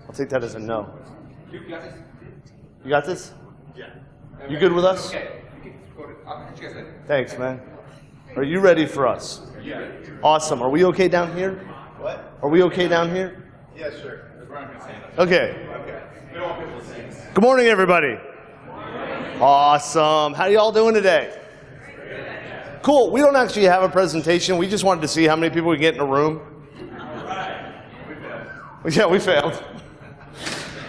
I'll take that as a no. You got this? You got this? Yeah. You good with us? Okay. You can quote it. I'll catch you guys later. Thanks, man. Are you ready for us? Yeah. Awesome. Are we okay down here? What? Are we okay down here? Yeah, sure. Okay. Okay. We don't want people to say this. Good morning, everybody. Awesome. How y'all doing today? Cool. We don't actually have a presentation. We just wanted to see how many people we get in a room. Yeah, we failed.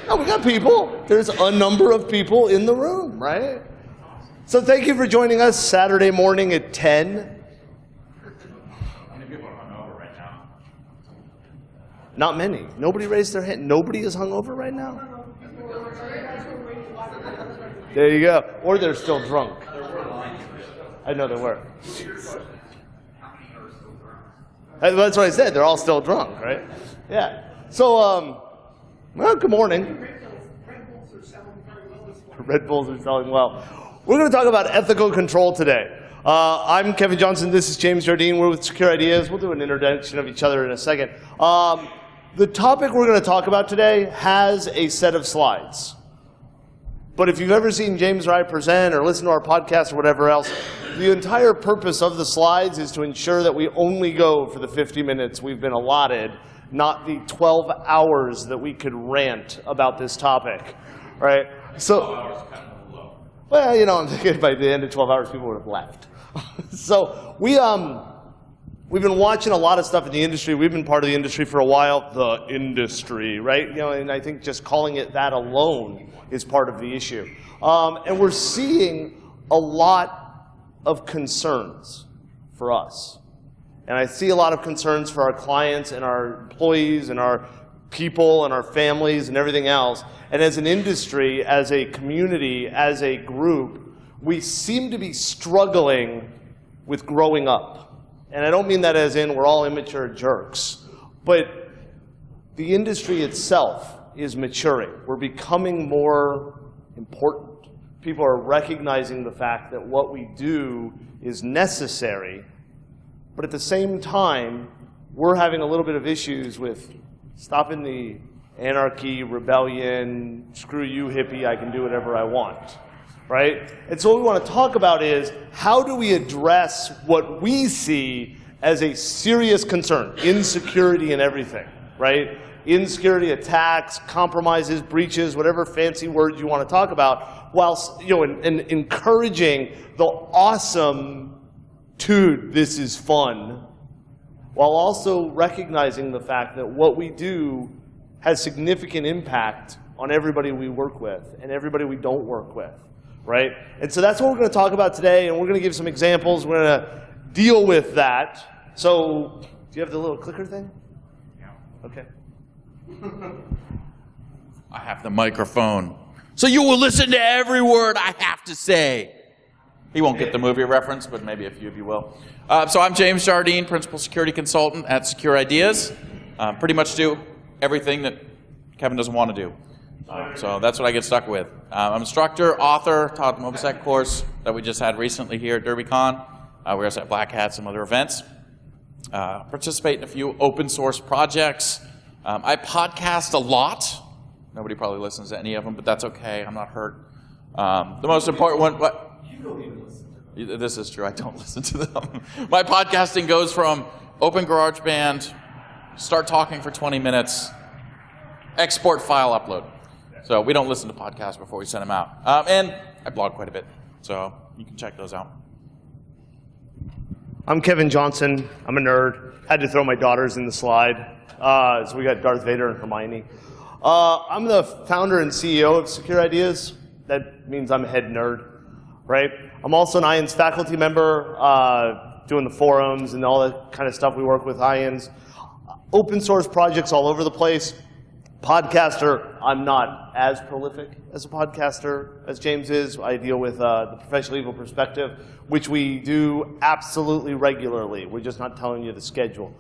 No, we got people. There's a number of people in the room, right? So thank you for joining us Saturday morning at 10. How many people are hungover right now? Not many. Nobody raised their hand. Nobody is hungover right now? There you go. Or they're still drunk. I know they were. That's what I said. They're all still drunk, right? Yeah. So, well, good morning. Red Bulls are selling well. We're going to talk about ethical control today. I'm Kevin Johnson. This is James Jardine. We're with Secure Ideas. We'll do an introduction of each other in a second. The topic we're going to talk about today has a set of slides. But if you've ever seen James or I present or listen to our podcast or whatever else, the entire purpose of the slides is to ensure that we only go for the 50 minutes we've been allotted, not the 12 hours that we could rant about this topic, right? So, well, you know, I'm thinking by the end of 12 hours, people would have left. So we've been watching a lot of stuff in the industry. We've been part of the industry for a while, the industry, right? You know, and I think just calling it that alone is part of the issue. And we're seeing a lot of concerns for us. And I see a lot of concerns for our clients and our employees and our people and our families and everything else. And as an industry, as a community, as a group, we seem to be struggling with growing up. And I don't mean that as in we're all immature jerks, but the industry itself is maturing. We're becoming more important. People are recognizing the fact that what we do is necessary, but at the same time, we're having a little bit of issues with stopping the anarchy, rebellion, screw you hippie, I can do whatever I want, right? And so what we want to talk about is how do we address what we see as a serious concern, insecurity and everything, right? Insecurity, attacks, compromises, breaches, whatever fancy words you want to talk about, whilst, you know, and encouraging the awesome, dude, this is fun, while also recognizing the fact that what we do has significant impact on everybody we work with and everybody we don't work with, right? And so that's what we're going to talk about today, and we're going to give some examples. We're going to deal with that. So, do you have the little clicker thing? Yeah. Okay. I have the microphone, so you will listen to every word I have to say. He won't get the movie reference, but maybe a few of you will. So I'm James Jardine, Principal Security Consultant at Secure Ideas. Pretty much do everything that Kevin doesn't want to do. So that's what I get stuck with. I'm an instructor, author, taught the MobiSec course that we just had recently here at DerbyCon. We also have Black Hats and other events. Participate in a few open source projects. I podcast a lot. Nobody probably listens to any of them, but that's okay. I'm not hurt. The most important one, what? You don't even listen to them. This is true. I don't listen to them. My podcasting goes from open GarageBand, start talking for 20 minutes, export file, upload. So we don't listen to podcasts before we send them out. And I blog quite a bit, so you can check those out. I'm Kevin Johnson. I'm a nerd. Had to throw my daughters in the slide. So we got Darth Vader and Hermione. I'm the founder and CEO of Secure Ideas. That means I'm a head nerd, right? I'm also an IANS faculty member, doing the forums and all that kind of stuff we work with IANS. Open source projects all over the place. Podcaster, I'm not as prolific as a podcaster as James is. I deal with the professional legal perspective, which we do absolutely regularly. We're just not telling you the schedule.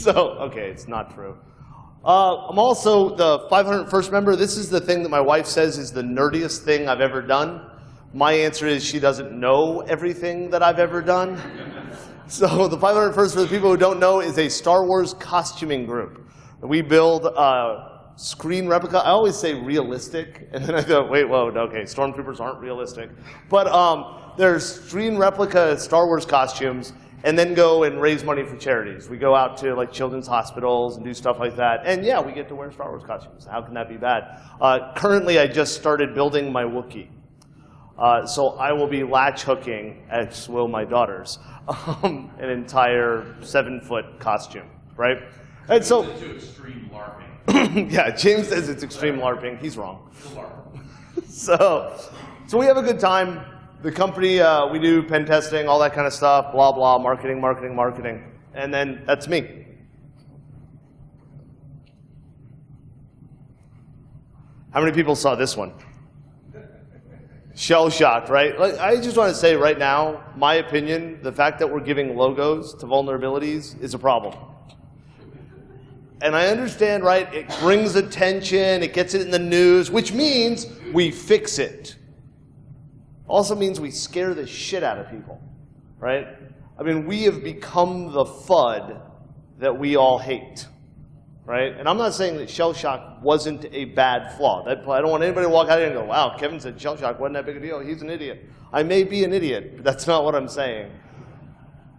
Okay, it's not true. I'm also the 501st member. This is the thing that my wife says is the nerdiest thing I've ever done. My answer is she doesn't know everything that I've ever done. So the 501st, for the people who don't know, is a Star Wars costuming group. We build screen replica. I always say realistic, and then I go, wait, whoa, okay, stormtroopers aren't realistic. But there's screen replica Star Wars costumes, and then go and raise money for charities. We go out to like children's hospitals and do stuff like that. And yeah, we get to wear Star Wars costumes. How can that be bad? Currently, I just started building my Wookiee. So I will be latch hooking, as will my daughters, an entire 7-foot costume, right? And so, To extreme LARPing. yeah, James says it's extreme LARPing. He's wrong. So we have a good time. The company, we do pen testing, all that kind of stuff, blah, blah, marketing. And then that's me. How many people saw this one? Shell-shocked, right? Like, I just want to say right now, my opinion, the fact that we're giving logos to vulnerabilities is a problem. And I understand, right, it brings attention, it gets it in the news, which means we fix it. Also means we scare the shit out of people, right? I mean, we have become the FUD that we all hate, right? And I'm not saying that shell shock wasn't a bad flaw. I don't want anybody to walk out here and go, wow, Kevin said shell shock wasn't that big a deal. He's an idiot. I may be an idiot, but that's not what I'm saying.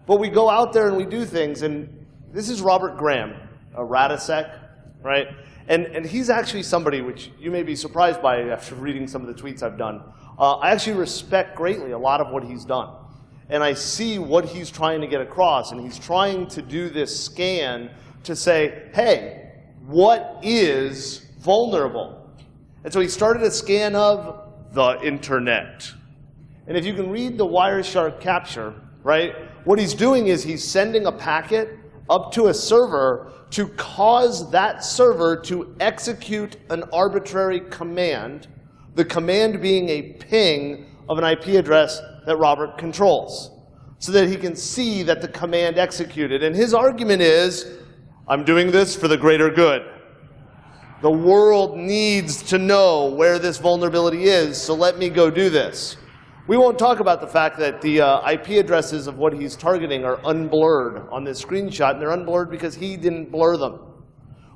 But we go out there and we do things, and this is Robert Graham, a Radisec, right? And he's actually somebody which you may be surprised by after reading some of the tweets I've done. I actually respect greatly a lot of what he's done. And I see what he's trying to get across, and he's trying to do this scan to say, hey, what is vulnerable? And so he started a scan of the internet. And if you can read the Wireshark capture, right, what he's doing is he's sending a packet up to a server to cause that server to execute an arbitrary command, the command being a ping of an IP address that Robert controls, so that he can see that the command executed. And his argument is, I'm doing this for the greater good. The world needs to know where this vulnerability is, so let me go do this. We won't talk about the fact that the IP addresses of what he's targeting are unblurred on this screenshot, and they're unblurred because he didn't blur them,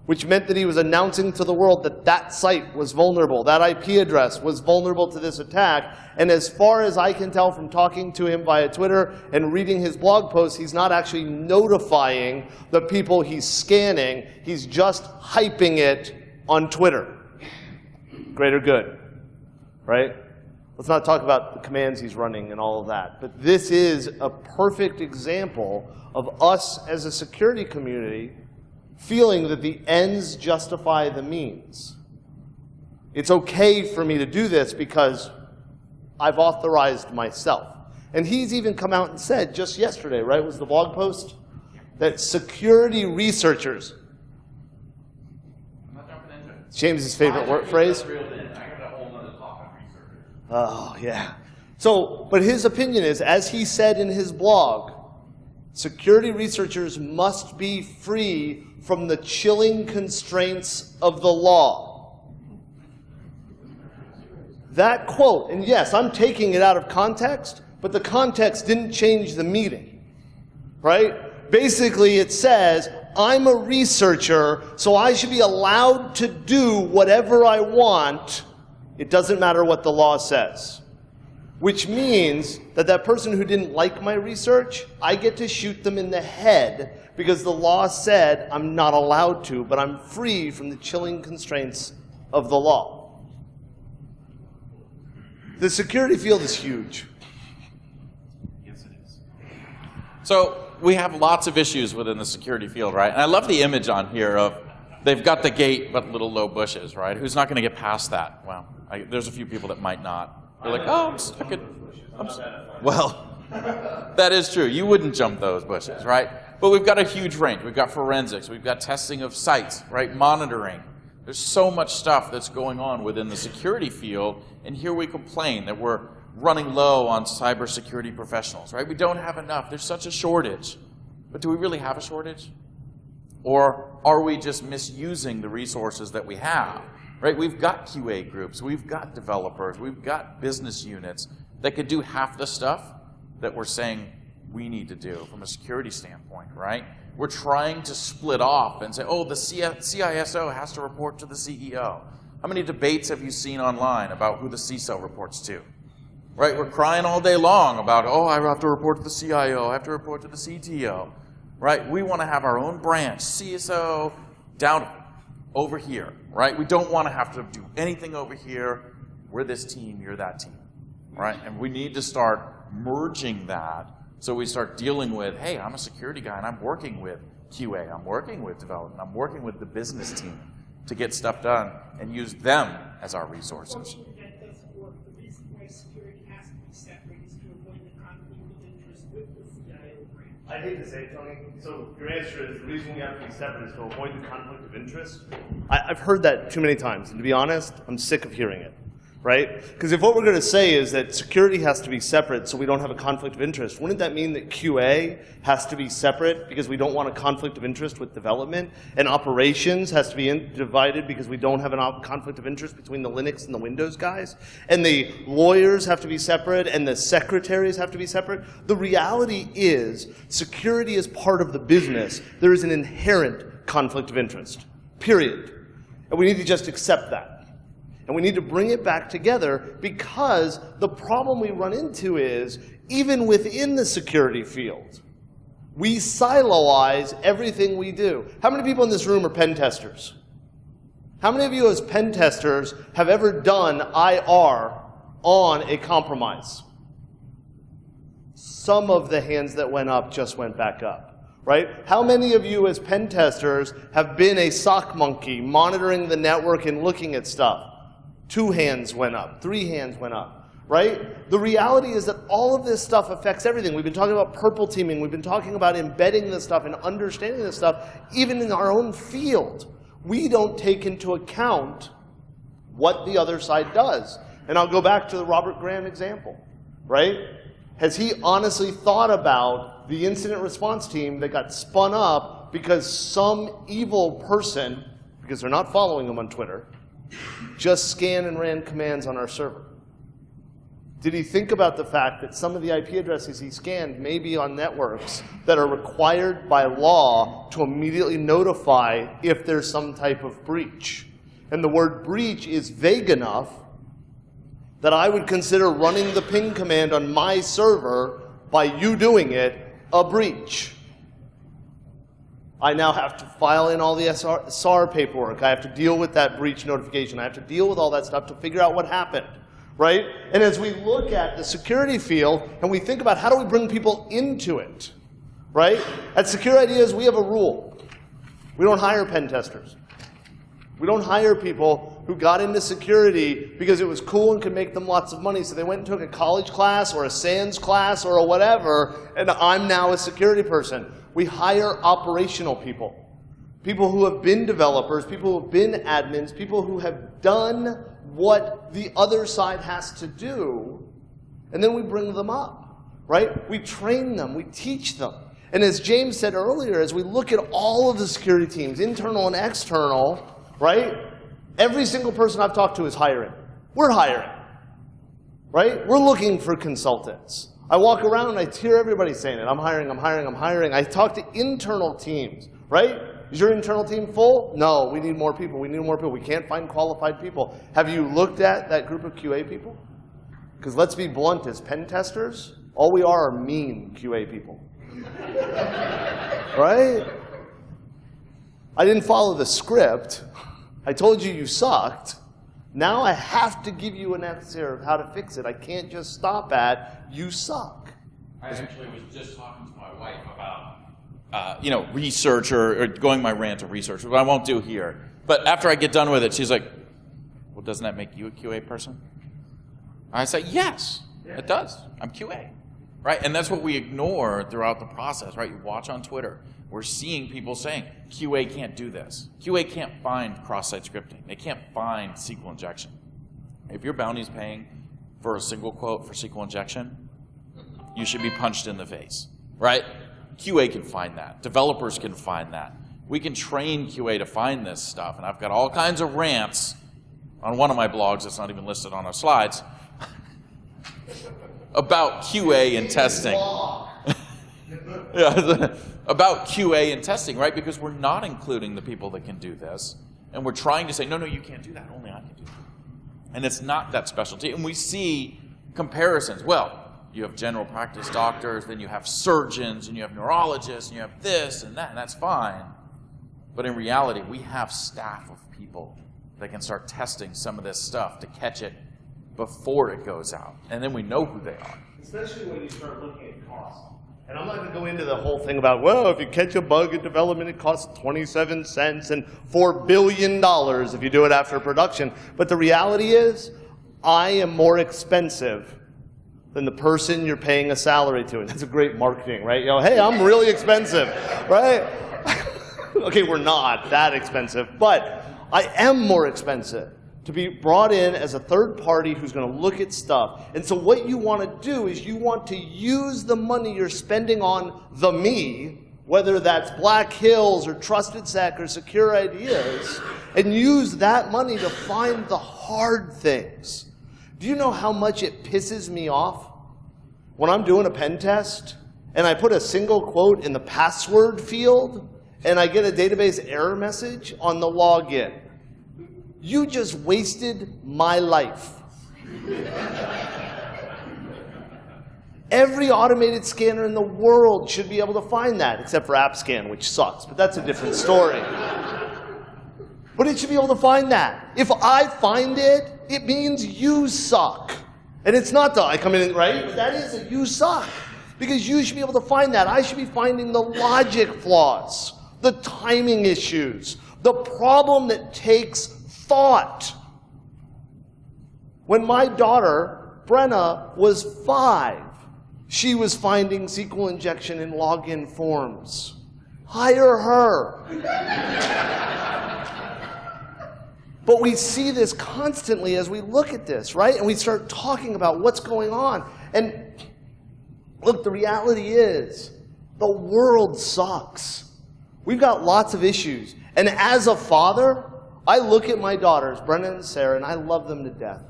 which meant that he was announcing to the world that that site was vulnerable, that IP address was vulnerable to this attack. And as far as I can tell from talking to him via Twitter and reading his blog posts, he's not actually notifying the people he's scanning. He's just hyping it on Twitter. Greater good, right? Let's not talk about the commands he's running and all of that. But this is a perfect example of us as a security community feeling that the ends justify the means. It's okay for me to do this because I've authorized myself. And he's even come out and said, just yesterday, right, was the blog post, that security researchers, I'm not jumping into it. James's favorite word phrase. I got a whole other talk on researchers. Oh, yeah. So, but his opinion is, as he said in his blog, security researchers must be free from the chilling constraints of the law. That quote, and yes, I'm taking it out of context, but the context didn't change the meaning, right? Basically, it says, I'm a researcher, so I should be allowed to do whatever I want. It doesn't matter what the law says. Which means that that person who didn't like my research, I get to shoot them in the head because the law said I'm not allowed to, but I'm free from the chilling constraints of the law. The security field is huge. Yes, it is. So we have lots of issues within the security field, right? And I love the image on here of they've got the gate but little low bushes, right? Who's not going to get past that? Well, there's a few people that might not. They're like, oh, well, that is true. You wouldn't jump those bushes, right? But we've got a huge range. We've got forensics. We've got testing of sites, right? Monitoring. There's so much stuff that's going on within the security field, and here we complain that we're running low on cybersecurity professionals, right? We don't have enough. There's such a shortage. But do we really have a shortage? Or are we just misusing the resources that we have? Right? We've got QA groups, we've got developers, we've got business units that could do half the stuff that we're saying we need to do from a security standpoint, right? We're trying to split off and say, oh, the CISO has to report to the CEO. How many debates have you seen online about who the CISO reports to? Right? We're crying all day long about, oh, I have to report to the CIO, I have to report to the CTO. Right? We want to have our own branch, CISO, down over here. Right? We don't want to have to do anything over here. We're this team, you're that team. Right? And we need to start merging that so we start dealing with, hey, I'm a security guy and I'm working with QA, I'm working with development, I'm working with the business team to get stuff done and use them as our resources. That doesn't work. The reason why security has to be separate is to avoid the conflict of interest with the CIO branch. I hate to say it, Tony. So your answer is the reason we have to be separate is to avoid the conflict of interest? I've heard that too many times, and to be honest, I'm sick of hearing it. Right? Because if what we're going to say is that security has to be separate so we don't have a conflict of interest, wouldn't that mean that QA has to be separate because we don't want a conflict of interest with development? And operations has to be divided because we don't have a conflict of interest between the Linux and the Windows guys? And the lawyers have to be separate and the secretaries have to be separate? The reality is security is part of the business. There is an inherent conflict of interest, period. And we need to just accept that. And we need to bring it back together because the problem we run into is, even within the security field, we siloize everything we do. How many people in this room are pen testers? How many of you as pen testers have ever done IR on a compromise? Some of the hands that went up just went back up. Right? How many of you as pen testers have been a sock monkey monitoring the network and looking at stuff? 2 hands went up, 3 hands went up, right? The reality is that all of this stuff affects everything. We've been talking about purple teaming. We've been talking about embedding this stuff and understanding this stuff, even in our own field. We don't take into account what the other side does. And I'll go back to the Robert Graham example, right? Has he honestly thought about the incident response team that got spun up because some evil person, because they're not following him on Twitter, just scanned and ran commands on our server? Did he think about the fact that some of the IP addresses he scanned may be on networks that are required by law to immediately notify if there's some type of breach? And the word breach is vague enough that I would consider running the ping command on my server by you doing it a breach. I now have to file in all the SR paperwork. I have to deal with that breach notification. I have to deal with all that stuff to figure out what happened, right? And as we look at the security field and we think about how do we bring people into it, right? At Secure Ideas, we have a rule. We don't hire pen testers. We don't hire people who got into security because it was cool and could make them lots of money, so they went and took a college class or a SANS class or a whatever, and I'm now a security person. We hire operational people, people who have been developers, people who have been admins, people who have done what the other side has to do, and then we bring them up, right? We train them, we teach them. And as James said earlier, as we look at all of the security teams, internal and external, right? Every single person I've talked to is hiring. We're hiring, right? We're looking for consultants. I walk around and I hear everybody saying it. I'm hiring, I'm hiring, I'm hiring. I talk to internal teams, right? Is your internal team full? No, we need more people. We need more people. We can't find qualified people. Have you looked at that group of QA people? Because let's be blunt, as pen testers, all we are mean QA people. Right? I didn't follow the script. I told you you sucked. Now I have to give you an answer of how to fix it. I can't just stop at, you suck. I actually was just talking to my wife about, research or going my rant of research, what I won't do here. But after I get done with it, she's like, well, doesn't that make you a QA person? I say, yes, it does. I'm QA. Right? And that's what we ignore throughout the process, right? You watch on Twitter. We're seeing people saying, QA can't do this. QA can't find cross-site scripting. They can't find SQL injection. If your Bounties paying for a single quote for SQL injection, you should be punched in the face, right? QA can find that. Developers can find that. We can train QA to find this stuff. And I've got all kinds of rants on one of my blogs that's not even listed on our slides about QA and testing. Yeah, about QA and testing, right? Because we're not including the people that can do this. And we're trying to say, no, you can't do that. Only I can do that. And it's not that specialty. And we see comparisons. Well, you have general practice doctors, then you have surgeons, and you have neurologists, and you have this and that, and that's fine. But in reality, we have staff of people that can start testing some of this stuff to catch it before it goes out. And then we know who they are. Especially when you start looking at cost. And I'm not going to go into the whole thing about, well, if you catch a bug in development, it costs 27 cents and $4 billion if you do it after production. But the reality is, I am more expensive than the person you're paying a salary to. And that's a great marketing, right? You know, hey, I'm really expensive, right? Okay, we're not that expensive, but I am more expensive to be brought in as a third party who's going to look at stuff. And so what you want to do is you want to use the money you're spending on the me, whether that's Black Hills or Trusted Sec or Secure Ideas, and use that money to find the hard things. Do you know how much it pisses me off when I'm doing a pen test and I put a single quote in the password field and I get a database error message on the login? You just wasted my life. Every automated scanner in the world should be able to find that, except for AppScan, which sucks, but that's a different story. But it should be able to find that. If I find it, it means you suck. And it's not the I come in, right? That is that you suck. Because you should be able to find that. I should be finding the logic flaws, the timing issues, the problem that takes thought. When my daughter, Brenna, was 5, she was finding SQL injection in login forms. Hire her. But we see this constantly as we look at this, right? And we start talking about what's going on. And look, the reality is, the world sucks. We've got lots of issues. And as a father, I look at my daughters, Brenna and Sarah, and I love them to death.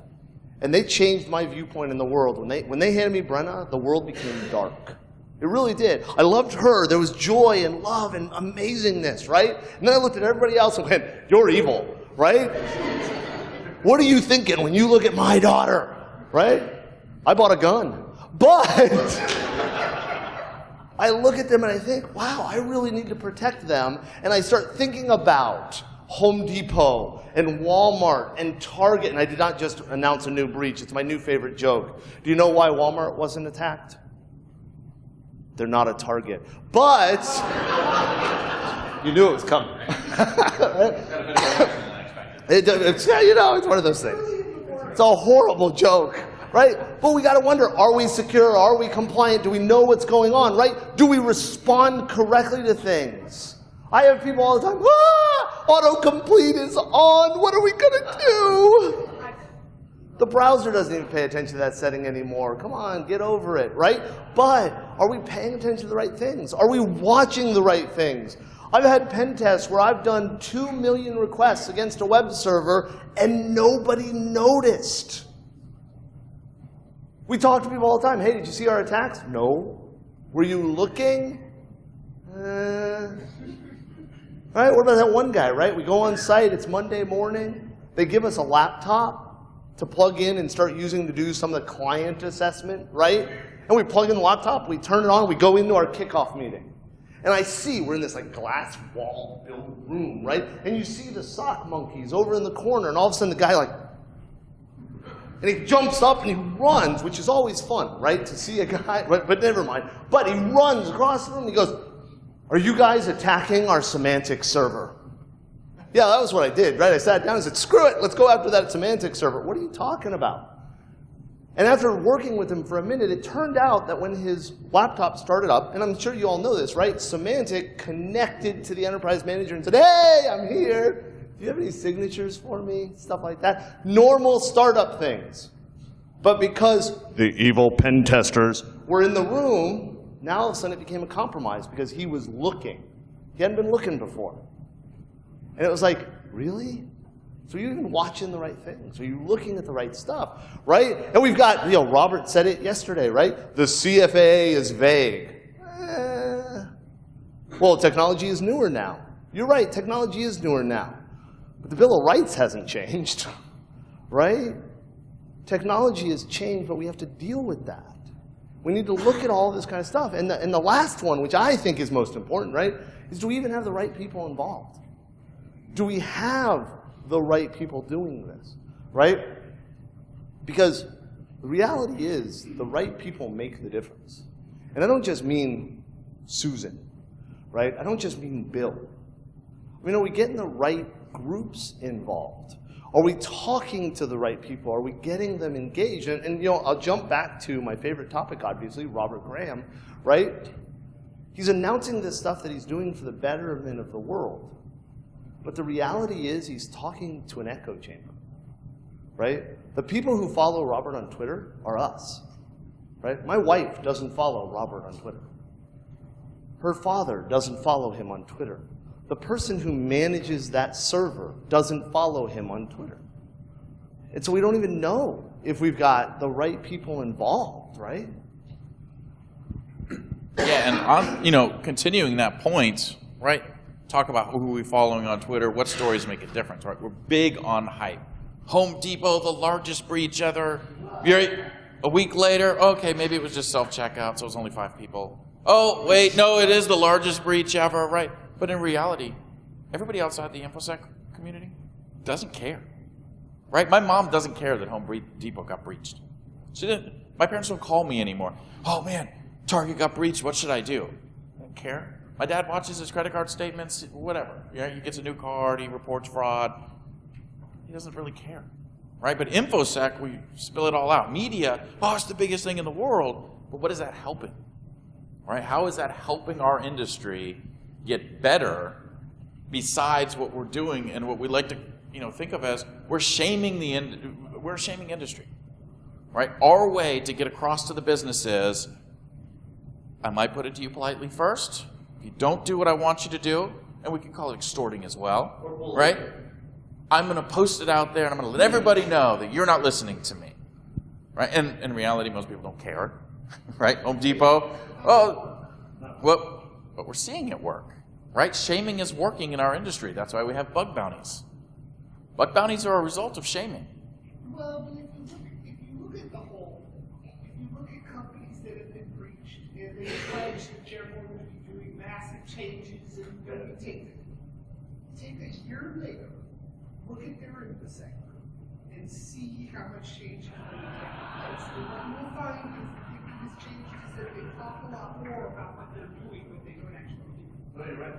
And they changed my viewpoint in the world. When they handed me Brenna, the world became dark. It really did. I loved her. There was joy and love and amazingness, right? And then I looked at everybody else and went, you're evil, right? What are you thinking when you look at my daughter, right? I bought a gun. But I look at them and I think, wow, I really need to protect them. And I start thinking about Home Depot and Walmart and Target. And I did not just announce a new breach. It's my new favorite joke. Do you know why Walmart wasn't attacked? They're not a Target. But you knew it was coming. It's one of those things. It's a horrible joke, right? But we got to wonder, are we secure? Are we compliant? Do we know what's going on, right? Do we respond correctly to things? I have people all the time, autocomplete is on. What are we going to do? The browser doesn't even pay attention to that setting anymore. Come on, get over it, right? But are we paying attention to the right things? Are we watching the right things? I've had pen tests where I've done 2 million requests against a web server and nobody noticed. We talk to people all the time. Hey, did you see our attacks? No. Were you looking? Right? What about that one guy, right? We go on site, it's Monday morning. They give us a laptop to plug in and start using to do some of the client assessment, right? And we plug in the laptop, we turn it on, we go into our kickoff meeting. And I see, we're in this like glass wall filled room, right? And you see the sock monkeys over in the corner, and all of a sudden the guy like, and he jumps up and he runs, which is always fun, right? To see a guy, but never mind. But he runs across the room and he goes, are you guys attacking our semantic server? Yeah, that was what I did, right? I sat down and said, screw it, let's go after that semantic server. What are you talking about? And after working with him for a minute, it turned out that when his laptop started up, and I'm sure you all know this, right? Symantec connected to the enterprise manager and said, hey, I'm here. Do you have any signatures for me? Stuff like that. Normal startup things. But because the evil pen testers were in the room, now all of a sudden it became a compromise because he was looking. He hadn't been looking before. And it was like, really? So you're even watching the right things. Are you looking at the right stuff, right? And we've got, Robert said it yesterday, right? The CFAA is vague. Well, technology is newer now. You're right, technology is newer now. But the Bill of Rights hasn't changed, right? Technology has changed, but we have to deal with that. We need to look at all this kind of stuff. And the last one, which I think is most important, right, is do we even have the right people involved? Do we have the right people doing this, right? Because the reality is the right people make the difference. And I don't just mean Susan, right? I don't just mean Bill. I mean, are we getting the right groups involved? Are we talking to the right people? Are we getting them engaged? And you know, I'll jump back to my favorite topic, obviously, Robert Graham, right? He's announcing this stuff that he's doing for the betterment of the world. But the reality is he's talking to an echo chamber, right? The people who follow Robert on Twitter are us, right? My wife doesn't follow Robert on Twitter. Her father doesn't follow him on Twitter. The person who manages that server doesn't follow him on Twitter. And so we don't even know if we've got the right people involved, right? Yeah, and on, you know, continuing that point, right? Talk about who we're following on Twitter, what stories make a difference, right? We're big on hype. Home Depot, the largest breach ever. A week later, okay, maybe it was just self-checkout, so it was only 5 people. Oh, wait, no, it is the largest breach ever, right? But in reality, everybody outside the InfoSec community doesn't care, right? My mom doesn't care that Home Depot got breached. She didn't. My parents don't call me anymore. Oh, man, Target got breached. What should I do? I don't care. My dad watches his credit card statements, whatever. Yeah, he gets a new card, he reports fraud. He doesn't really care, right? But InfoSec, we spill it all out. Media, oh, it's the biggest thing in the world. But what is that helping, right? How is that helping our industry get better besides what we're doing and what we like to, you know, think of as we're shaming industry, right? Our way to get across to the business is, I might put it to you politely first. If you don't do what I want you to do, and we can call it extorting as well, right? I'm going to post it out there, and I'm going to let everybody know that you're not listening to me, right? And in reality, most people don't care, right? Home Depot, oh, well, but we're seeing it work, right? Shaming is working in our industry. That's why we have bug bounties. Bug bounties are a result of shaming. Well, but if you look at the whole, if you look at companies that have been breached, and they pledge that they're going to be doing massive changes, and going to take a year later, look at their InfoSec and see how much change has been taken. And what you will find is the biggest change is that they talk a lot more about what they're doing, but they don't actually do. No, you're right.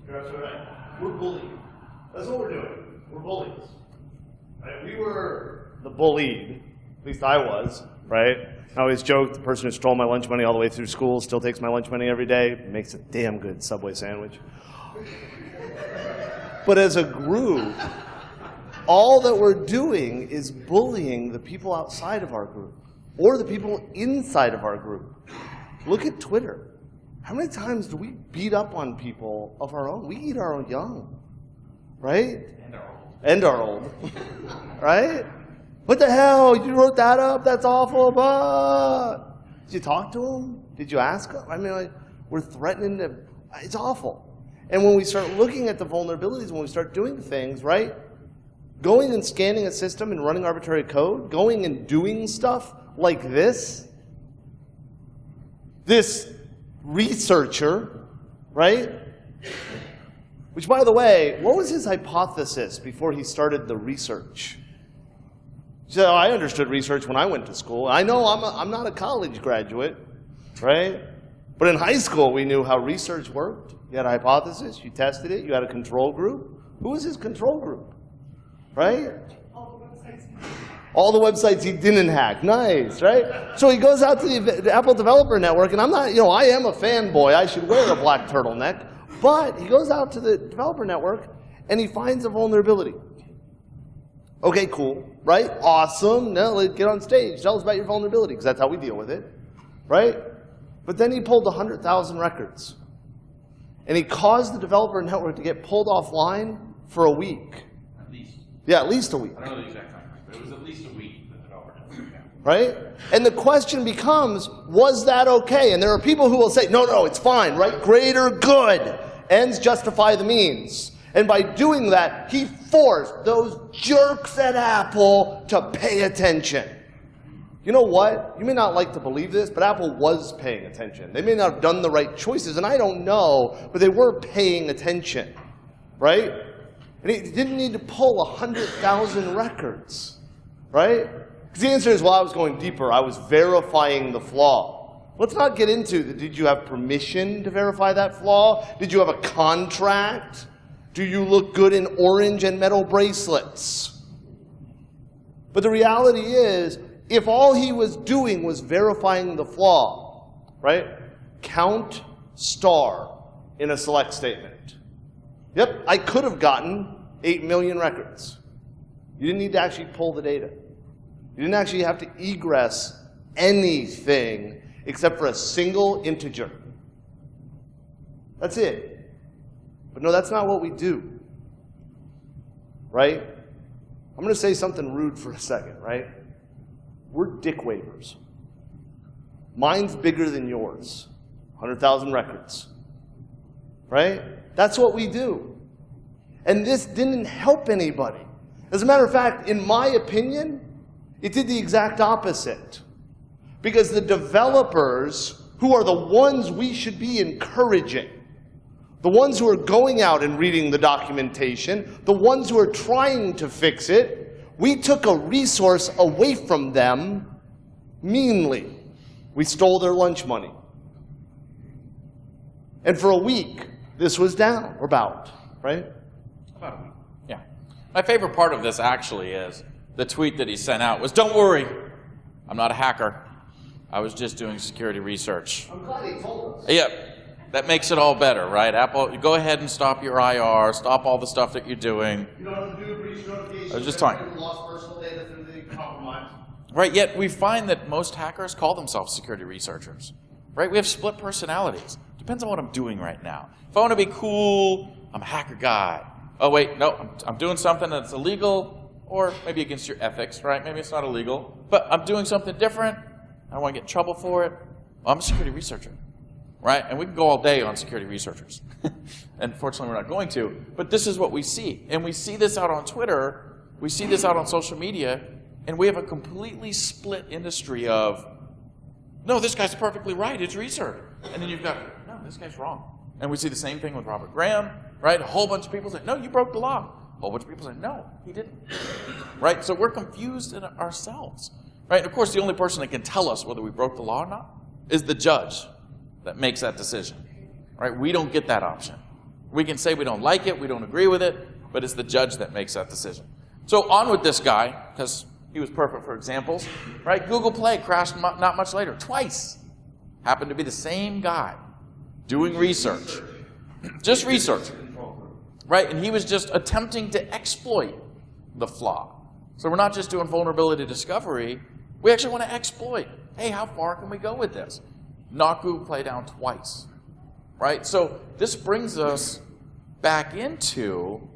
You're absolutely right. We're bullied. That's what we're doing. We're bullies. Right? We were the bullied. At least I was, right? I always joke the person who stole my lunch money all the way through school still takes my lunch money every day. Makes a damn good Subway sandwich. But as a group, all that we're doing is bullying the people outside of our group or the people inside of our group. Look at Twitter. How many times do we beat up on people of our own? We eat our own young, right? And our old. Right? What the hell? You wrote that up? That's awful. But did you talk to them? Did you ask them? I mean, like, we're threatening to, it's awful. And when we start looking at the vulnerabilities, when we start doing things, right? Going and scanning a system and running arbitrary code, going and doing stuff like this researcher, right? Which, by the way, what was his hypothesis before he started the research? So I understood research when I went to school. I know I'm not a college graduate, right? But in high school, we knew how research worked. You had a hypothesis, you tested it, you had a control group. Who was his control group? Right? All the websites he didn't hack. Nice, right? So he goes out to the Apple Developer Network, and I'm not, you know, I am a fanboy. I should wear a black turtleneck. But he goes out to the Developer Network, and he finds a vulnerability. Okay, cool, right? Awesome. Now let's get on stage. Tell us about your vulnerability, because that's how we deal with it, right? But then he pulled 100,000 records. And he caused the Developer Network to get pulled offline for a week. At least. Yeah, at least a week. I don't know the exact time, but it was at least a week that developer network. right? And the question becomes, was that okay? And there are people who will say, no, no, it's fine, right? Greater good. Ends justify the means. And by doing that, he forced those jerks at Apple to pay attention. You know what? You may not like to believe this, but Apple was paying attention. They may not have done the right choices, and I don't know, but they were paying attention, right? And he didn't need to pull 100,000 records, right? Because the answer is, well, I was going deeper. I was verifying the flaw. Let's not get into the, did you have permission to verify that flaw? Did you have a contract? Do you look good in orange and metal bracelets? But the reality is, if all he was doing was verifying the flaw, right? Count star in a select statement. Yep, I could have gotten 8 million records. You didn't need to actually pull the data. You didn't actually have to egress anything except for a single integer. That's it. But no, that's not what we do, right? I'm going to say something rude for a second, right? We're dick wavers. Mine's bigger than yours. 100,000 records. Right? That's what we do. And this didn't help anybody. As a matter of fact, in my opinion, it did the exact opposite. Because the developers, who are the ones we should be encouraging, the ones who are going out and reading the documentation, the ones who are trying to fix it, we took a resource away from them meanly. We stole their lunch money. And for a week, this was down, or about, right? About a week. Yeah. My favorite part of this actually is the tweet that he sent out was, don't worry, I'm not a hacker. I was just doing security research. I'm glad he told us. Yep. That makes it all better, right? Apple, go ahead and stop your IR, stop all the stuff that you're doing. You don't have to do a breach notification. I was just talking. Lost personal data through the compromise. Right, yet we find that most hackers call themselves security researchers. Right? We have split personalities. Depends on what I'm doing right now. If I want to be cool, I'm a hacker guy. Oh wait, no, I'm doing something that's illegal, or maybe against your ethics, right? Maybe it's not illegal, but I'm doing something different. I don't want to get in trouble for it. Well, I'm a security researcher. Right? And we can go all day on security researchers. And fortunately, we're not going to. But this is what we see. And we see this out on Twitter. We see this out on social media. And we have a completely split industry of, no, this guy's perfectly right. It's research. And then you've got, no, this guy's wrong. And we see the same thing with Robert Graham. Right? A whole bunch of people say, no, you broke the law. A whole bunch of people say, no, he didn't. Right? So we're confused in ourselves. Right? And of course, the only person that can tell us whether we broke the law or not is the judge that makes that decision, right? We don't get that option. We can say we don't like it, we don't agree with it, but it's the judge that makes that decision. So on with this guy, because he was perfect for examples, right? Google Play crashed not much later, twice. Happened to be the same guy doing research, just research, right? And he was just attempting to exploit the flaw. So we're not just doing vulnerability discovery, we actually want to exploit. Hey, how far can we go with this? Knock Google Play down twice, right? So this brings us back into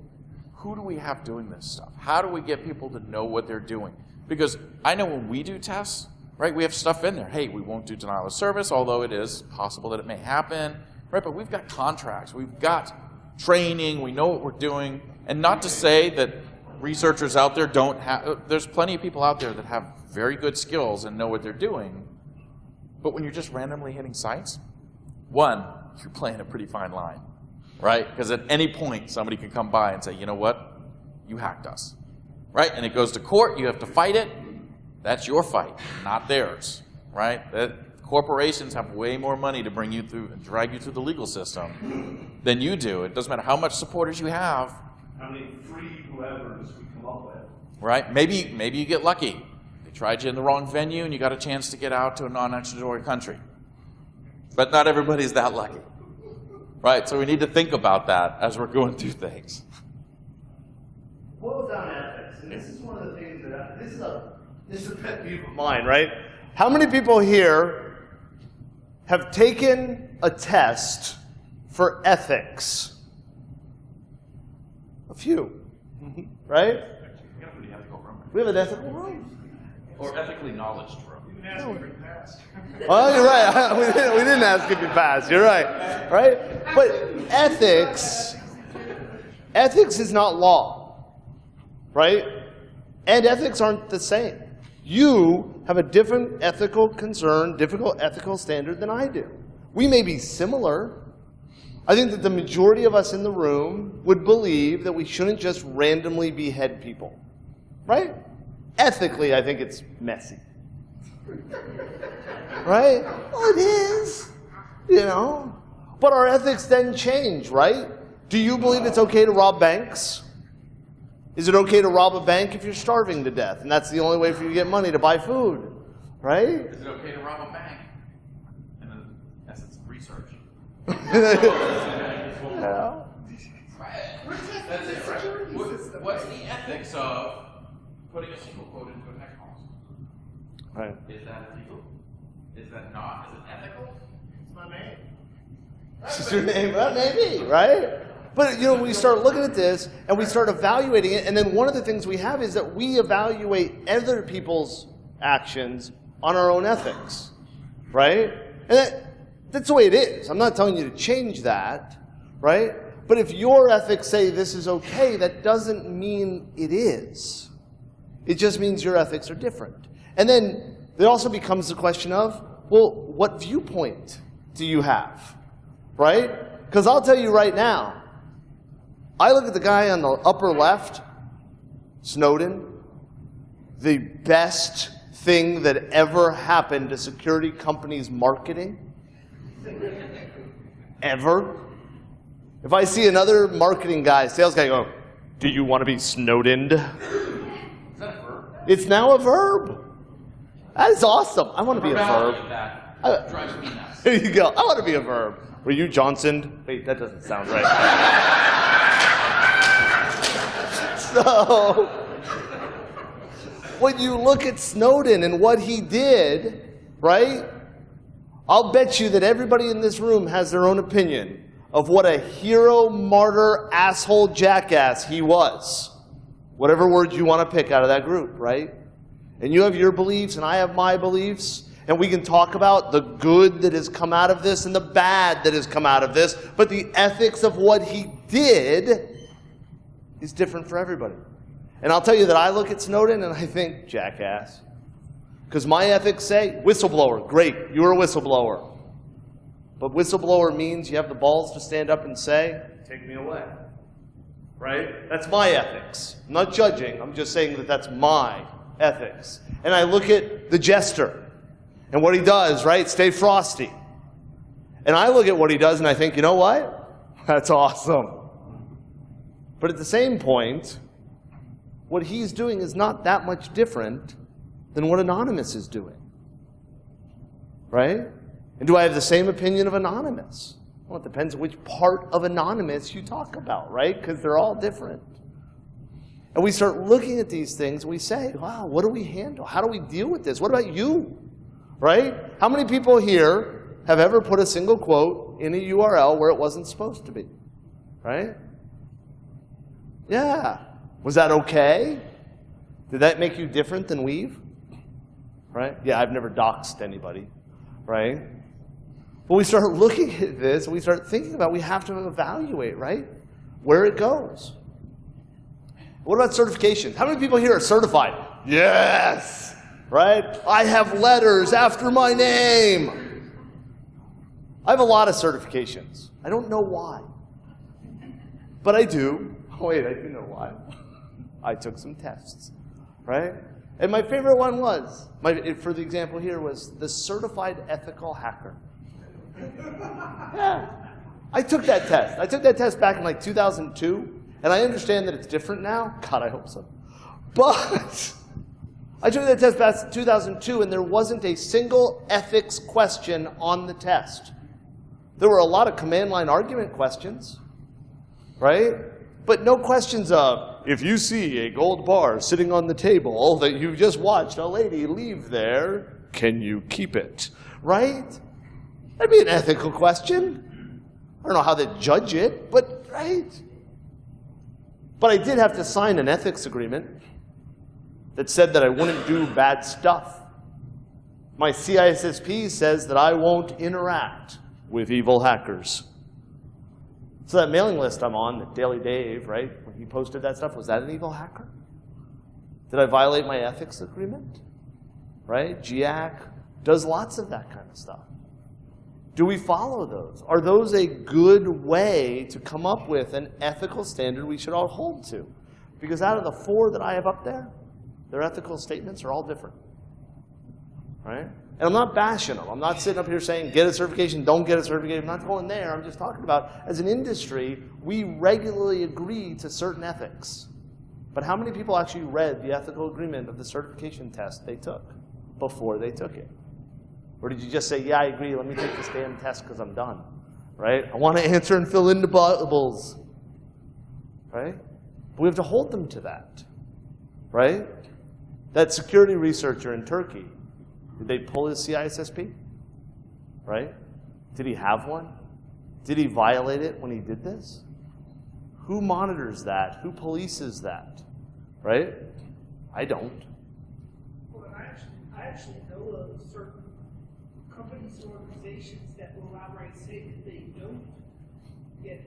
who do we have doing this stuff? How do we get people to know what they're doing? Because I know when we do tests, right, we have stuff in there. Hey, we won't do denial of service, although it is possible that it may happen, right? But we've got contracts, we've got training, we know what we're doing. And not to say that researchers out there don't have, there's plenty of people out there that have very good skills and know what they're doing. But when you're just randomly hitting sites, one, you're playing a pretty fine line, right? Because at any point, somebody can come by and say, you know what? You hacked us, right? And it goes to court. You have to fight it. That's your fight, not theirs, right? That corporations have way more money to bring you through and drag you through the legal system than you do. It doesn't matter how much supporters you have. How many free whoever's we come up with. Right? Maybe you get lucky. Tried you in the wrong venue and you got a chance to get out to a non-extraditory country. But not everybody's that lucky. Right? So we need to think about that as we're going through things. Boils down to ethics, and this is one of the things that this is a pet peeve of mine, right? How many people here have taken a test for ethics? A few, right? We have an ethical room. Or ethically knowledge from. You didn't ask me for the past. Oh, you're right. We didn't ask if you passed. You're right. Right? But ethics is not law. Right? And ethics aren't the same. You have a different ethical concern, difficult ethical standard than I do. We may be similar. I think that the majority of us in the room would believe that we shouldn't just randomly behead people. Right? Ethically, I think it's messy. Right? Well, it is. You know? But our ethics then change, right? Do you believe it's okay to rob banks? Is it okay to rob a bank if you're starving to death and that's the only way for you to get money to buy food? Right? Is it okay to rob a bank? And then, that's its research. Yeah. That's it, right? What's the ethics of putting a single quote into a text box? Right. Is that illegal? Is that not? Is it ethical? It's my name. It's your name, well, maybe, right? But, you know, we start looking at this and we start evaluating it, and then one of the things we have is that we evaluate other people's actions on our own ethics, right? And that's the way it is. I'm not telling you to change that, right? But if your ethics say this is okay, that doesn't mean it is. It just means your ethics are different. And then there also becomes the question of, well, what viewpoint do you have, right? Because I'll tell you right now, I look at the guy on the upper left, Snowden, the best thing that ever happened to security companies' marketing, ever. If I see another marketing guy, sales guy go, do you want to be Snowdened? Is that a verb? It's now a verb. That is awesome. I want to be a verb. That drives me nuts. There you go. I want to be a verb. Were you Johnson? Wait, that doesn't sound right. So, when you look at Snowden and what he did, right, I'll bet you that everybody in this room has their own opinion of what a hero, martyr, asshole, jackass he was. Whatever word you want to pick out of that group, right? And you have your beliefs and I have my beliefs. And we can talk about the good that has come out of this and the bad that has come out of this. But the ethics of what he did is different for everybody. And I'll tell you that I look at Snowden and I think, jackass. Because my ethics say, whistleblower, great, you're a whistleblower. But whistleblower means you have the balls to stand up and say, take me away. Right? That's my ethics. I'm not judging, I'm just saying that that's my ethics. And I look at the jester and what he does, right? Stay frosty. And I look at what he does and I think, you know what? That's awesome. But at the same point, what he's doing is not that much different than what Anonymous is doing. Right? And do I have the same opinion of Anonymous? Well, it depends on which part of Anonymous you talk about, right? Because they're all different. And we start looking at these things and we say, wow, what do we handle? How do we deal with this? What about you? Right? How many people here have ever put a single quote in a URL where it wasn't supposed to be? Right? Yeah. Was that okay? Did that make you different than Weave? Right? Yeah, I've never doxed anybody. Right? But we start looking at this and we start thinking about, we have to evaluate, right? Where it goes. What about certification? How many people here are certified? Yes! Right? I have letters after my name. I have a lot of certifications. I don't know why. But I do. Oh, wait, I do know why. I took some tests, right? And my favorite one was, for the example here, was the Certified Ethical Hacker. Yeah. I took that test. I took that test back in like 2002, and I understand that it's different now. God, I hope so. But I took that test back in 2002, and there wasn't a single ethics question on the test. There were a lot of command line argument questions, right? But no questions of, if you see a gold bar sitting on the table that you just watched a lady leave there, can you keep it? Right? That'd be an ethical question. I don't know how they judge it, but right. But I did have to sign an ethics agreement that said that I wouldn't do bad stuff. My CISSP says that I won't interact with evil hackers. So that mailing list I'm on, the Daily Dave, right, when he posted that stuff, was that an evil hacker? Did I violate my ethics agreement? Right? GIAC does lots of that kind of stuff. Do we follow those? Are those a good way to come up with an ethical standard we should all hold to? Because out of the 4 that I have up there, their ethical statements are all different. Right? And I'm not bashing them. I'm not sitting up here saying, get a certification, don't get a certification. I'm not going there. I'm just talking about, as an industry, we regularly agree to certain ethics. But how many people actually read the ethical agreement of the certification test they took before they took it? Or did you just say, yeah, I agree, let me take this damn test because I'm done, right? I want to answer and fill in the bubbles, right? But we have to hold them to that, right? That security researcher in Turkey, did they pull his CISSP, right? Did he have one? Did he violate it when he did this? Who monitors that? Who polices that, right? I don't. Well, I actually know of certain companies and organizations that will outright say that they don't get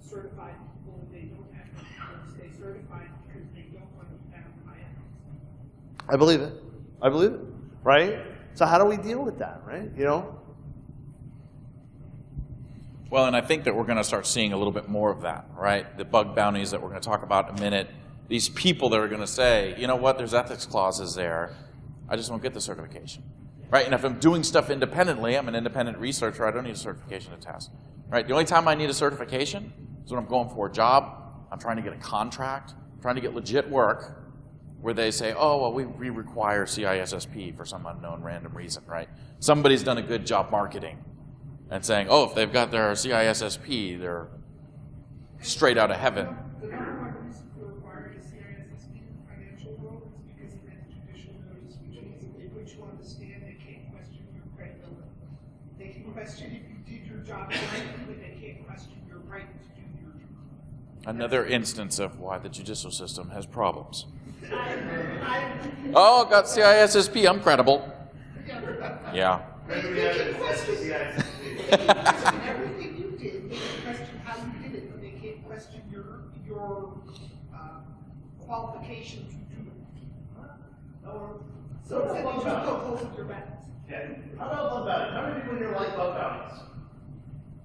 certified people and they don't have to stay certified because they don't want to be bound by ethics. I believe it. I believe it, right? So how do we deal with that, right? You know? Well, and I think that we're going to start seeing a little bit more of that, right? The bug bounties that we're going to talk about in a minute. These people that are going to say, you know what, there's ethics clauses there. I just won't get the certification, right? And if I'm doing stuff independently, I'm an independent researcher, I don't need a certification to test, right? The only time I need a certification is when I'm going for a job, I'm trying to get a contract, I'm trying to get legit work, where they say, oh, well, we require CISSP for some unknown random reason, right? Somebody's done a good job marketing and saying, oh, if they've got their CISSP, they're straight out of heaven. The number one reason for requiring a CISSP in the financial world is because of that judicial notice, which means if they put you on the stand, they can't question your credibility. They can question if you did your job right, but they can't question your right to do your job. Another instance of why the judicial system has problems. Oh, got CISSP, I'm credible. Yeah. They can question everything you did. They can question how you did it, but they can't question your qualification to do it. So it's like you just go close with your battles. Yeah. How about bug bounties? How many people here like bug bounties?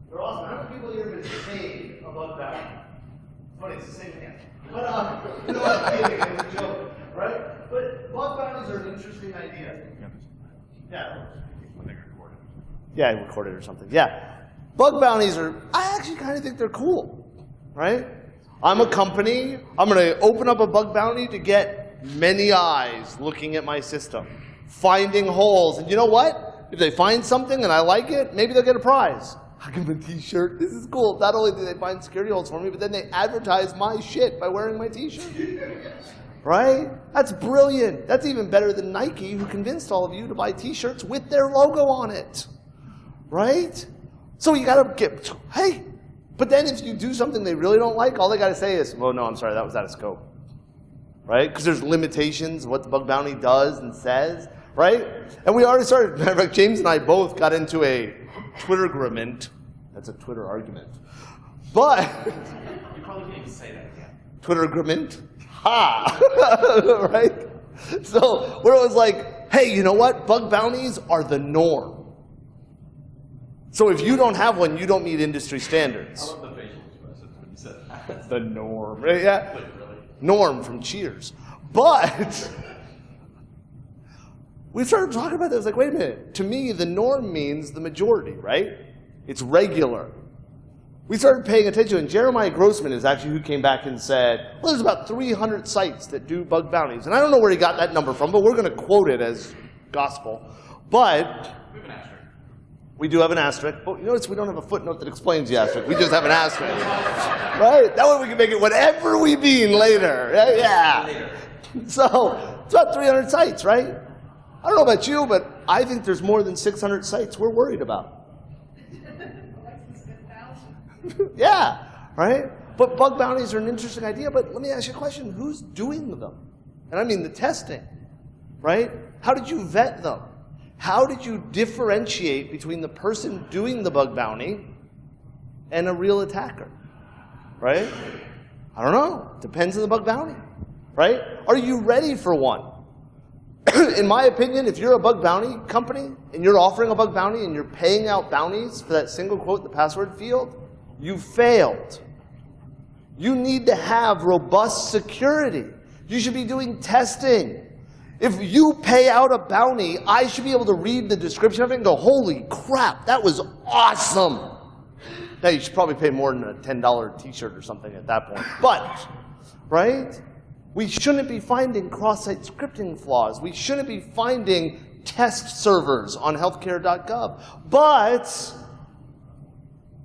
They're awesome. How many people here have been paid a bug bounty? Funny, it's the same hand. But you know what I'm kidding, it's a joke, right? But bug bounties are an interesting idea. Yeah. Yeah, I recorded or something. Yeah. Bug bounties are, I actually kind of think they're cool, right? I'm a company, I'm going to open up a bug bounty to get many eyes looking at my system, finding holes. And you know what? If they find something and I like it, maybe they'll get a prize. I give them a t-shirt. This is cool. Not only do they find security holes for me, but then they advertise my shit by wearing my t-shirt. Right? That's brilliant. That's even better than Nike, who convinced all of you to buy t-shirts with their logo on it. Right? So you got to get, hey, but then if you do something they really don't like, all they got to say is, well, no, I'm sorry, that was out of scope. Right? Because there's limitations, what the bug bounty does and says. Right? And we already started, matter of fact, James and I both got into a Twitter agreement. That's a Twitter argument. But You probably can't even say that again. Twitter agreement. Ha! Right? So where it was like, hey, you know what? Bug bounties are the norm. So if you don't have one, you don't meet industry standards. I love the facial expressions when you said that. The norm. Right? Yeah. Like, really? Norm from Cheers. But we started talking about this, like, wait a minute. To me, the norm means the majority, right? It's regular. We started paying attention, and Jeremiah Grossman is actually who came back and said, well, there's about 300 sites that do bug bounties. And I don't know where he got that number from, but we're going to quote it as gospel. But We have an asterisk. we do have an asterisk. But you notice we don't have a footnote that explains the asterisk. We just have an asterisk. Right? That way we can make it whatever we mean later. Right? Yeah. So it's about 300 sites, right? I don't know about you, but I think there's more than 600 sites we're worried about. Yeah, right? But bug bounties are an interesting idea, but let me ask you a question. Who's doing them? And I mean the testing, right? How did you vet them? How did you differentiate between the person doing the bug bounty and a real attacker, right? I don't know. Depends on the bug bounty, right? Are you ready for one? In my opinion, if you're a bug bounty company and you're offering a bug bounty and you're paying out bounties for that single quote in the password field, you failed. You need to have robust security. You should be doing testing. If you pay out a bounty, I should be able to read the description of it and go, holy crap, that was awesome. Now, you should probably pay more than a $10 t-shirt or something at that point. But, right? We shouldn't be finding cross-site scripting flaws. We shouldn't be finding test servers on healthcare.gov. But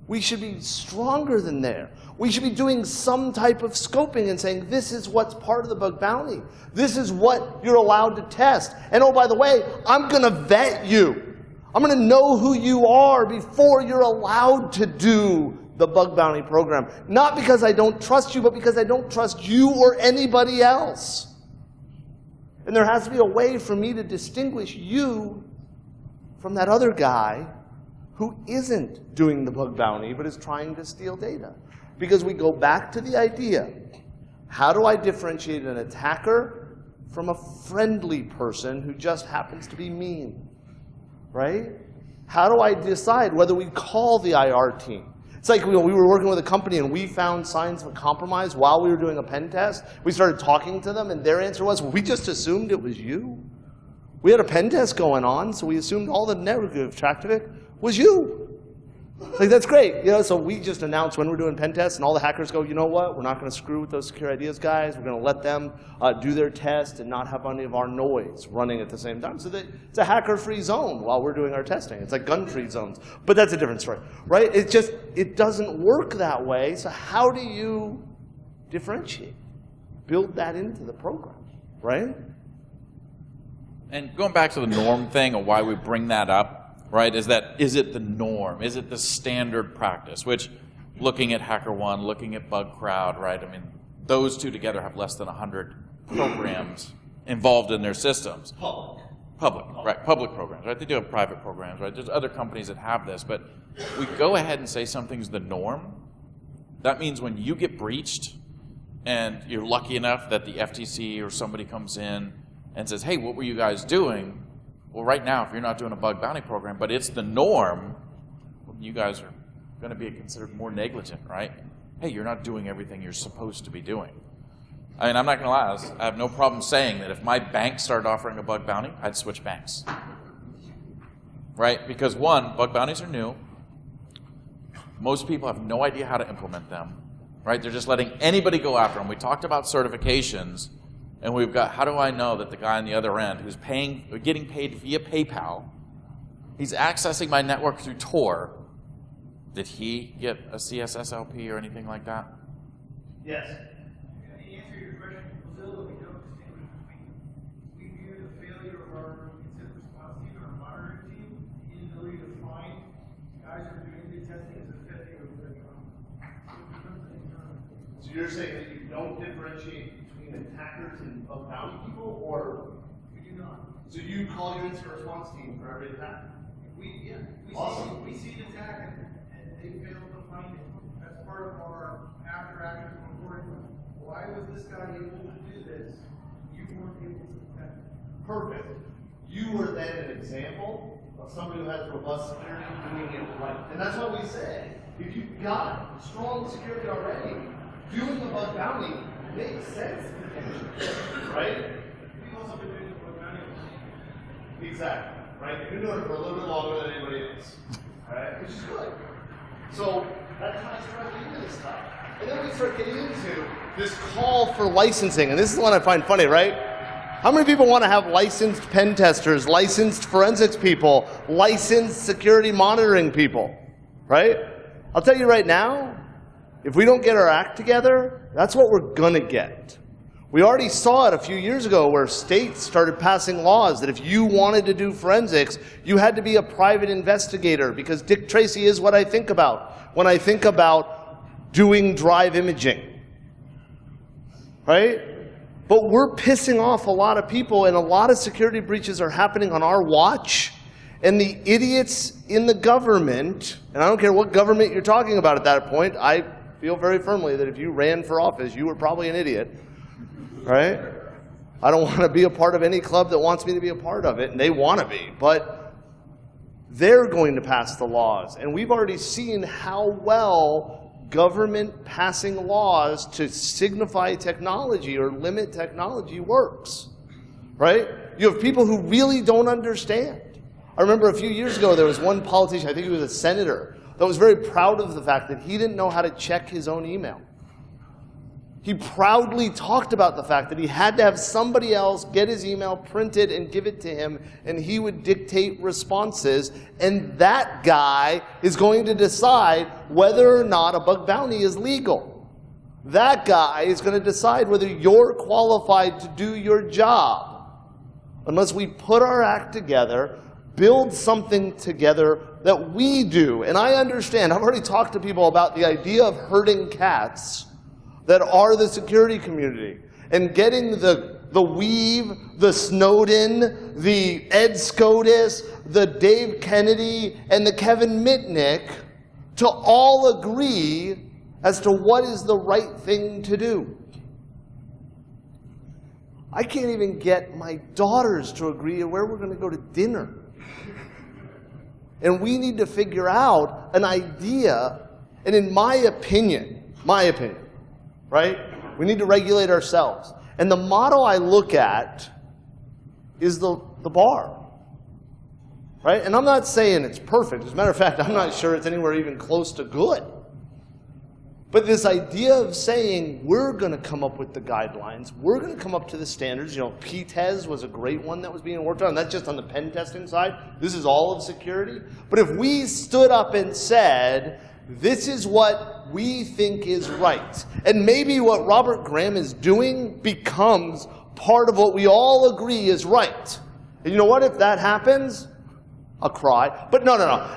we should be stronger than there. We should be doing some type of scoping and saying, this is what's part of the bug bounty. This is what you're allowed to test. And oh, by the way, I'm going to vet you. I'm going to know who you are before you're allowed to do the bug bounty program. Not because I don't trust you, but because I don't trust you or anybody else. And there has to be a way for me to distinguish you from that other guy who isn't doing the bug bounty, but is trying to steal data. Because we go back to the idea, how do I differentiate an attacker from a friendly person who just happens to be mean, right? How do I decide whether we call the IR team? It's like, we were working with a company and we found signs of compromise while we were doing a pen test. We started talking to them and their answer was, well, we just assumed it was you. We had a pen test going on, so we assumed all the network traffic was you. Like, that's great. You know, so we just announced when we're doing pen tests, and all the hackers go, you know what? We're not going to screw with those secure ideas guys. We're going to let them do their test and not have any of our noise running at the same time. So that it's a hacker-free zone while we're doing our testing. It's like gun-free zones. But that's a different story, right? It doesn't work that way. So how do you differentiate? Build that into the program, right? And going back to the norm thing and why we bring that up, right, is it the norm? Is it the standard practice? Which, looking at HackerOne, looking at BugCrowd, right, I mean, those two together have less than 100 programs involved in their systems. Public programs, right? They do have private programs, right? There's other companies that have this, but we go ahead and say something's the norm. That means when you get breached and you're lucky enough that the FTC or somebody comes in and says, hey, what were you guys doing? Well, right now, if you're not doing a bug bounty program, but it's the norm, well, you guys are going to be considered more negligent, right? Hey, you're not doing everything you're supposed to be doing. I mean, I'm not going to lie. I have no problem saying that if my bank started offering a bug bounty, I'd switch banks. Right? Because one, bug bounties are new. Most people have no idea how to implement them. Right? They're just letting anybody go after them. We talked about certifications. And we've got, how do I know that the guy on the other end who's getting paid via PayPal, he's accessing my network through Tor, did he get a CSSLP or anything like that? Yes. To answer your question, Mozilla, we don't distinguish between. We view the failure of our incident response team and our monitoring team, the inability to find guys who are doing good testing as a failure of the So you're saying that you don't differentiate attackers and bug bounty people, or we do not. So you call your incident response team for every attack? We Awesome. see the attack and they fail to find it. That's part of our after action reporting. Why was this guy able to do this? You weren't able to detect it. Perfect. You were then an example of somebody who has robust security doing it right. And that's what we say. If you've got strong security already, doing a bug bounty makes sense. Right? We've also been doing the bounty. Exactly. Right? You've been doing it for a little bit longer than anybody else. Right? Which is good. So that ties directly into this stuff. And then we start getting into this call for licensing. And this is the one I find funny, right? How many people want to have licensed pen testers, licensed forensics people, licensed security monitoring people? Right? I'll tell you right now, if we don't get our act together, that's what we're going to get. We already saw it a few years ago where states started passing laws that if you wanted to do forensics, you had to be a private investigator, because Dick Tracy is what I think about when I think about doing drive imaging. Right? But we're pissing off a lot of people, and a lot of security breaches are happening on our watch. And the idiots in the government, and I don't care what government you're talking about at that point, I feel very firmly that if you ran for office, you were probably an idiot, right? I don't want to be a part of any club that wants me to be a part of it, and they want to be. But they're going to pass the laws. And we've already seen how well government passing laws to signify technology or limit technology works, right? You have people who really don't understand. I remember a few years ago there was one politician, I think he was a senator, that was very proud of the fact that he didn't know how to check his own email. He proudly talked about the fact that he had to have somebody else get his email printed and give it to him, and he would dictate responses, and that guy is going to decide whether or not a bug bounty is legal. That guy is going to decide whether you're qualified to do your job. Unless we put our act together, build something together that we do. And I understand, I've already talked to people about the idea of herding cats that are the security community, and getting the Weave, the Snowden, the Ed Scotus, the Dave Kennedy, and the Kevin Mitnick to all agree as to what is the right thing to do. I can't even get my daughters to agree on where we're going to go to dinner. And we need to figure out an idea, and in my opinion, right? We need to regulate ourselves. And the model I look at is the bar, right? And I'm not saying it's perfect. As a matter of fact, I'm not sure it's anywhere even close to good. But this idea of saying we're going to come up with the guidelines, we're going to come up to the standards. You know, PTES was a great one that was being worked on. That's just on the pen testing side. This is all of security. But if we stood up and said, this is what we think is right, and maybe what Robert Graham is doing becomes part of what we all agree is right. And you know what? If that happens, I'll cry. But no.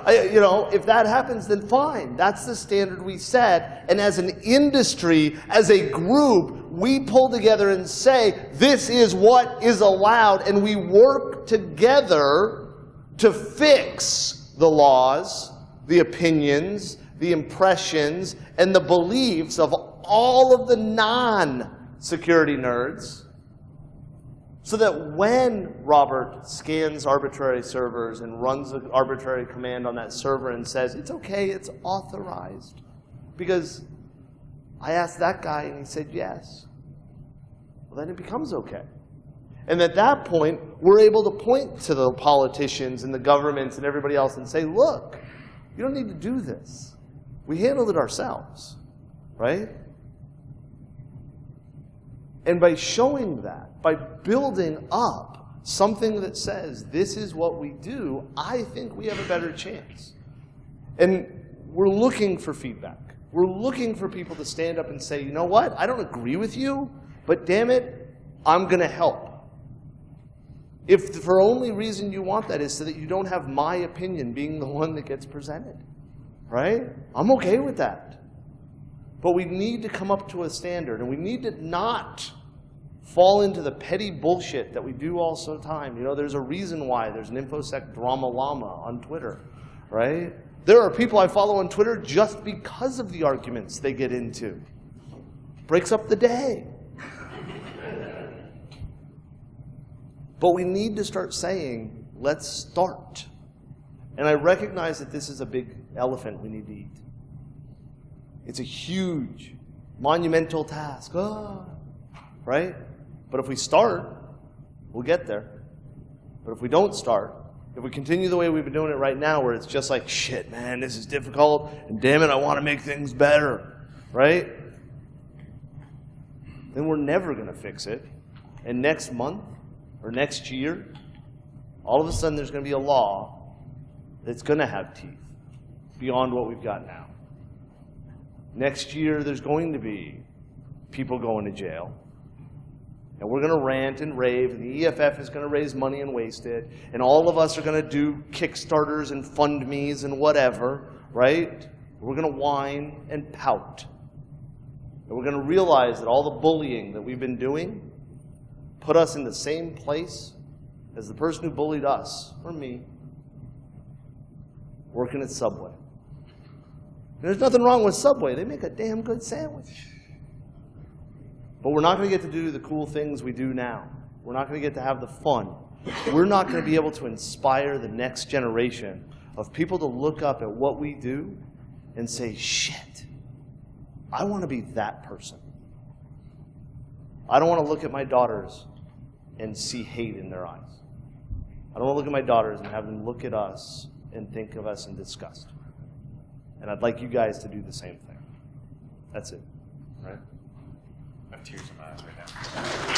You know, if that happens, then fine. That's the standard we set. And as an industry, as a group, we pull together and say, this is what is allowed, and we work together to fix the laws, the opinions, the impressions, and the beliefs of all of the non-security nerds, so that when Robert scans arbitrary servers and runs an arbitrary command on that server and says, it's okay, it's authorized, because I asked that guy and he said yes, well, then it becomes okay. And at that point, we're able to point to the politicians and the governments and everybody else and say, look, you don't need to do this. We handled it ourselves, right? And by showing that, by building up something that says this is what we do, I think we have a better chance. And we're looking for feedback. We're looking for people to stand up and say, you know what, I don't agree with you, but damn it, I'm going to help. If for only reason you want that is so that you don't have my opinion being the one that gets presented, right? I'm okay with that. But we need to come up to a standard, and we need to not fall into the petty bullshit that we do all the time. You know, there's a reason why there's an InfoSec drama llama on Twitter, right? There are people I follow on Twitter just because of the arguments they get into. Breaks up the day. But we need to start saying, let's start. And I recognize that this is a big elephant we need to eat. It's a huge, monumental task, right? But if we start, we'll get there. But if we don't start, if we continue the way we've been doing it right now, where it's just like, shit, man, this is difficult, and damn it, I want to make things better, right? Then we're never going to fix it. And next month, or next year, all of a sudden there's going to be a law that's going to have teeth beyond what we've got now. Next year there's going to be people going to jail. And we're going to rant and rave, and the EFF is going to raise money and waste it, and all of us are going to do Kickstarters and FundMes and whatever, right? We're going to whine and pout. And we're going to realize that all the bullying that we've been doing put us in the same place as the person who bullied us, or me, working at Subway. There's nothing wrong with Subway. They make a damn good sandwich. But we're not going to get to do the cool things we do now. We're not going to get to have the fun. We're not going to be able to inspire the next generation of people to look up at what we do and say, shit, I want to be that person. I don't want to look at my daughters and see hate in their eyes. I don't want to look at my daughters and have them look at us and think of us in disgust. And I'd like you guys to do the same thing. That's it. Right? I have tears in my eyes right now.